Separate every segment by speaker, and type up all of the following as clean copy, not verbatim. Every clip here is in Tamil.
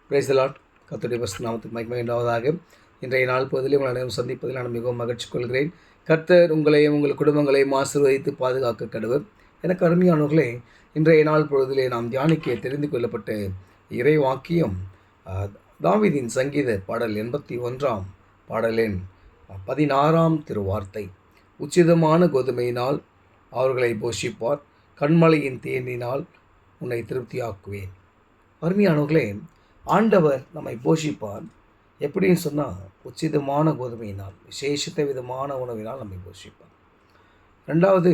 Speaker 1: Praise the Lord. கர்த்தருடைய பரிசுத்த நாமத்துக்கு மகிமை உண்டாவதாக. இன்றைய நாள் பொழுதிலே உங்கள் அனைவரும் சந்திப்பதில் நான் மிகவும் மகிழ்ச்சி கொள்கிறேன். கர்த்தர் உங்களையும் உங்கள் குடும்பங்களையும் ஆசீர்வதித்து பாதுகாக்க கடவுள். எனக்கு அருமையானவர்களே, இன்றைய நாள் பொழுதிலே நாம் தியானிக்க தெரிந்து கொள்ளப்பட்ட இறை வாக்கியம் தாவீதின் சங்கீத பாடல் 81 பாடலின் 16 திருவார்த்தை. உச்சிதமான கோதுமையினால் அவர்களை போஷிப்பார், கண்மலையின் தேனினால் உன்னை திருப்தியாக்குவேன். அருமையானவர்களே, ஆண்டவர் நம்மை போஷிப்பார். எப்படின்னு சொன்னால், உச்சிதமான கோதுமையினால், விசேஷித்த விதமான உணவினால் நம்மை போஷிப்பார். ரெண்டாவது,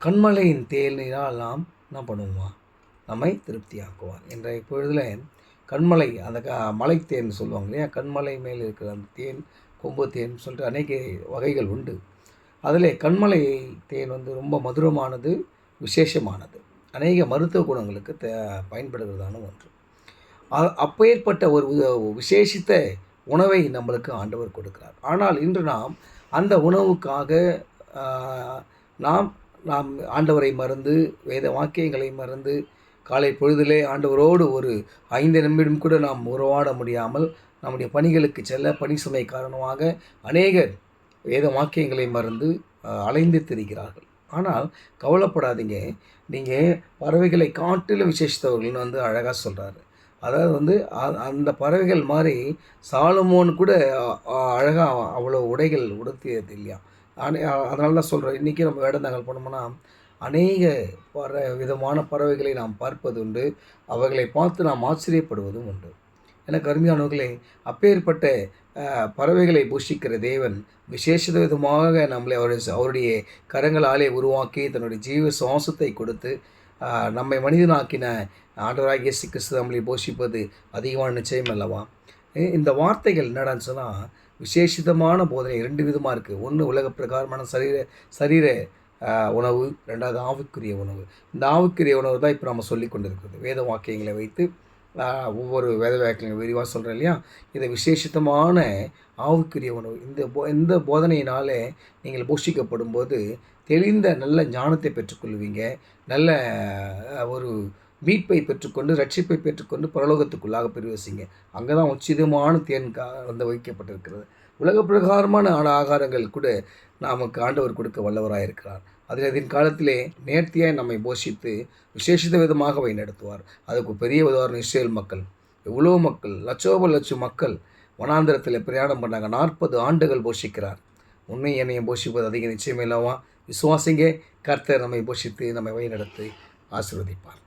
Speaker 1: கண்மலையின் தேனினால் நாம் என்ன பண்ணுவோமா, நம்மை திருப்தியாக்குவார். இன்றைய பொழுதில் கண்மலை, அந்த மலை தேன் சொல்லுவாங்க இல்லையா, கண்மலை மேல் இருக்கிற அந்த தேன், கொம்பு தேன் சொல்லிட்டு அநேக வகைகள் உண்டு. அதில் கண்மலை தேன் ரொம்ப மதுரமானது, விசேஷமானது, அநேக மருத்துவ குணங்களுக்கு பயன்படுகிறதான ஒன்று. அப்பேற்பட்ட ஒரு விசேஷித்த உணவை நம்மளுக்கு ஆண்டவர் கொடுக்கிறார். ஆனால் இன்று நாம் அந்த உணவுக்காக நாம் ஆண்டவரை மறந்து, வேத வாக்கியங்களை மறந்து, காலை பொழுதிலே ஆண்டவரோடு ஒரு 5 நிமிடம் கூட நாம் உறவாட முடியாமல் நம்முடைய பணிகளுக்கு செல்ல, பணி சுமை காரணமாக அநேகர் வேத வாக்கியங்களை மறந்து அலைந்து திரிகிறார்கள். ஆனால் கவலைப்படாதீங்க, நீங்கள் பறவைகளை காட்டிலும் விசேஷித்தவர்கள்னு அழகாக சொல்கிறாரு. அதாவது அந்த பறவைகள் மாதிரி சாலமோன் கூட அழகாக அவ்வளோ உடைகள் உடுத்தியது இல்லையா. அதனால தான் சொல்கிறேன், இன்றைக்கி நம்ம வேடந்தாங்கல் போனோம்னா அநேக விதமான பறவைகளை நாம் பார்ப்பது உண்டு. அவைகளை பார்த்து நாம் ஆச்சரியப்படுவதும் உண்டு. எனக்கு அருமையானவர்களே, அப்பேற்பட்ட பறவைகளை போஷிக்கிற தேவன் விசேஷ விதமாக நம்மளை அவருடைய கரங்களாலே உருவாக்கி தன்னுடைய ஜீவ சுவாசத்தை கொடுத்து நம்மை மனிதனாக்கின ஆண்டவராகிய இயேசு கிறிஸ்து நம்மளை போஷிப்பது அதிகமான நிச்சயம் அல்லவா. இந்த வார்த்தைகள் என்னடான்னு சொன்னால், விசேஷிதமான போதனை 2 விதமாக இருக்குது. ஒன்று உலக பிரகாரமான சரீர உணவு, 2வது ஆவிக்குரிய உணவு. இந்த ஆவிக்குரிய உணவு தான் இப்போ நம்ம சொல்லி கொண்டிருக்கிறது. வேத வாக்கியங்களை வைத்து ஒவ்வொரு வேத வாக்கியங்கள் விரிவாக சொல்கிறேன் இல்லையா. இதை விசேஷித்தமான ஆவிக்குரிய உணவு. இந்த போதனையினாலே நீங்கள் போஷிக்கப்படும் போது தெளிந்த நல்ல ஞானத்தை பெற்றுக்கொள்வீங்க. நல்ல ஒரு மீட்பை பெற்றுக்கொண்டு, ரட்சிப்பை பெற்றுக்கொண்டு பரலோகத்துக்குள்ளாக பிரவேசிங்க. அங்கே தான் உச்சிதமான தேன் வைக்கப்பட்டிருக்கிறது. உலக பிரகாரமான ஆகாரங்கள் கூட நமக்கு ஆண்டவர் கொடுக்க வல்லவராக இருக்கிறார். அதில் காலத்திலே நேர்த்தியாய் நம்மை போஷித்து விசேஷித்த விதமாக வழிநடத்துவார். அதுக்கு பெரிய உதாரணம் இஸ்ரேல் மக்கள். எவ்வளோ மக்கள், லட்சம் மக்கள் வனாந்திரத்தில் பிரயாணம் பண்ணாங்க. 40 ஆண்டுகள் போஷிக்கிறார். உன்னை என்னையும் போஷிப்பது அதிக நிச்சயமே இல்லவா. விசுவாசிங்க, கர்த்தர் நம்மை போஷித்து நம்மை வழிநடத்தி ஆசீர்வதிப்பார்.